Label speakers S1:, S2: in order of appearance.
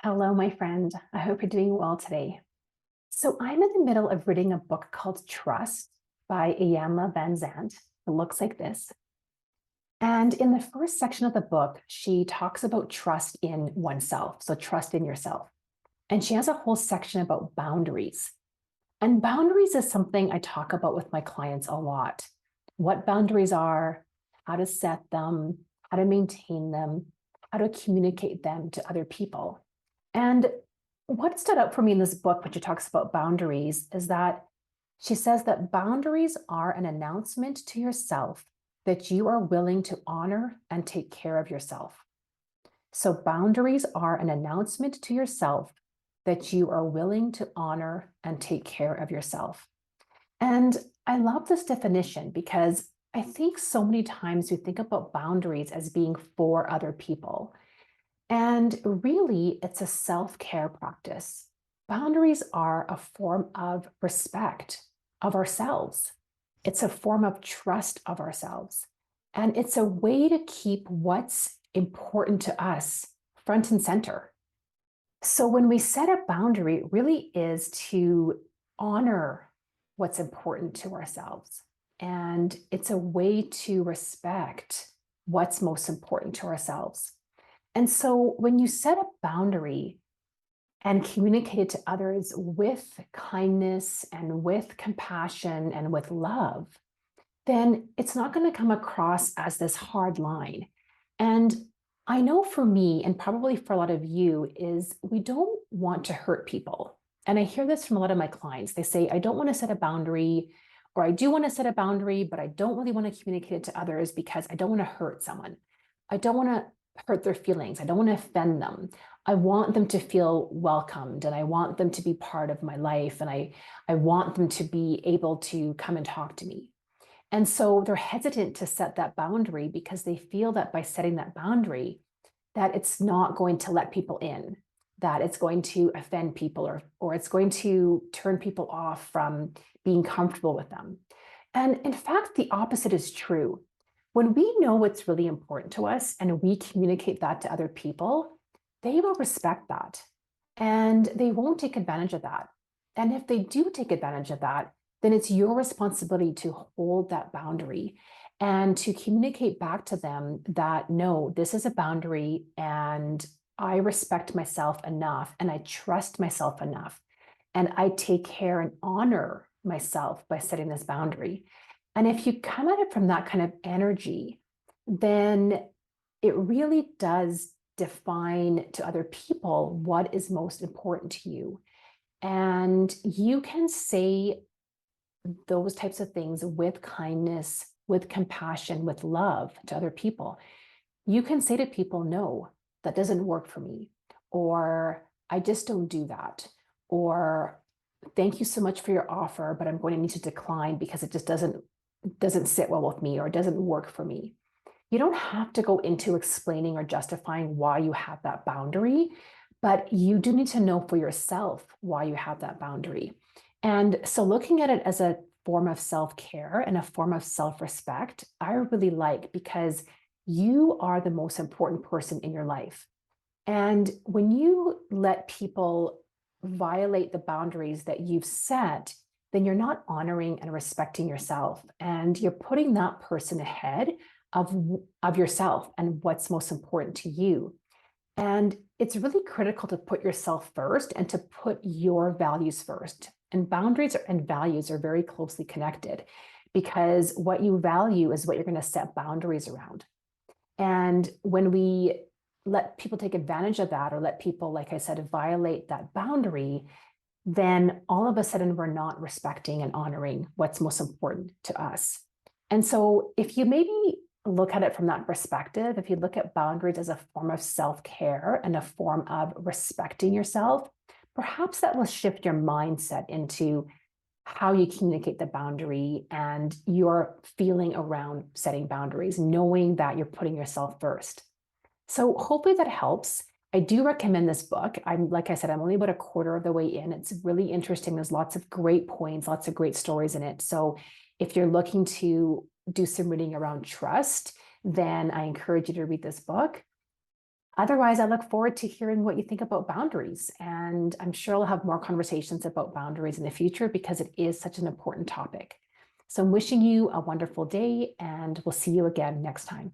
S1: Hello, my friend. I hope you're doing well today. So, I'm in the middle of reading a book called Trust by Iyanla Vanzant. It looks like this. And in the first section of the book, she talks about trust in oneself. So, trust in yourself. And she has a whole section about boundaries. And boundaries is something I talk about with my clients a lot. What boundaries are, how to set them, how to maintain them, how to communicate them to other people. And what stood out for me in this book, when she talks about boundaries, is that she says that boundaries are an announcement to yourself that you are willing to honor and take care of yourself. So, boundaries are an announcement to yourself that you are willing to honor and take care of yourself. And I love this definition because I think so many times we think about boundaries as being for other people. And really, it's a self care practice. Boundaries are a form of respect of ourselves, it's a form of trust of ourselves. And it's a way to keep what's important to us front and center. So when we set a boundary, it really is to honor what's important to ourselves. And it's a way to respect what's most important to ourselves. And so when you set a boundary and communicate it to others with kindness and with compassion and with love, then it's not going to come across as this hard line. And I know for me, and probably for a lot of you, is we don't want to hurt people. And I hear this from a lot of my clients. They say, I don't want to set a boundary, or I do want to set a boundary, but I don't really want to communicate it to others because I don't want to hurt someone. I don't want to hurt their feelings. I don't want to offend them. I want them to feel welcomed, and I want them to be part of my life. And I want them to be able to come and talk to me. And so they're hesitant to set that boundary because they feel that by setting that boundary, that it's not going to let people in, that it's going to offend people, or it's going to turn people off from being comfortable with them. And in fact, the opposite is true. When we know what's really important to us and we communicate that to other people, they will respect that and they won't take advantage of that. And if they do take advantage of that, then it's your responsibility to hold that boundary and to communicate back to them that, no, this is a boundary and I respect myself enough and I trust myself enough and I take care and honor myself by setting this boundary. And if you come at it from that kind of energy, then it really does define to other people what is most important to you. And you can say those types of things with kindness, with compassion, with love to other people. You can say to people, no, that doesn't work for me, or I just don't do that, or thank you so much for your offer, but I'm going to need to decline because it just doesn't sit well with me or it doesn't work for me. You don't have to go into explaining or justifying why you have that boundary, but you do need to know for yourself why you have that boundary. And so looking at it as a form of self-care and a form of self-respect, I really like, because you are the most important person in your life. And when you let people violate the boundaries that you've set, then you're not honoring and respecting yourself. And you're putting that person ahead of yourself and what's most important to you. And it's really critical to put yourself first and to put your values first. And boundaries and values are very closely connected, because what you value is what you're going to set boundaries around. And when we let people take advantage of that, or let people, like I said, violate that boundary, then all of a sudden we're not respecting and honoring what's most important to us. And so if you maybe look at it from that perspective, if you look at boundaries as a form of self-care and a form of respecting yourself, perhaps that will shift your mindset into how you communicate the boundary and your feeling around setting boundaries, knowing that you're putting yourself first. So hopefully that helps. I do recommend this book. Like I said, I'm only about a quarter of the way in. It's really interesting. There's lots of great points, lots of great stories in it. So if you're looking to do some reading around trust, then I encourage you to read this book. Otherwise, I look forward to hearing what you think about boundaries. And I'm sure we'll have more conversations about boundaries in the future because it is such an important topic. So I'm wishing you a wonderful day, and we'll see you again next time.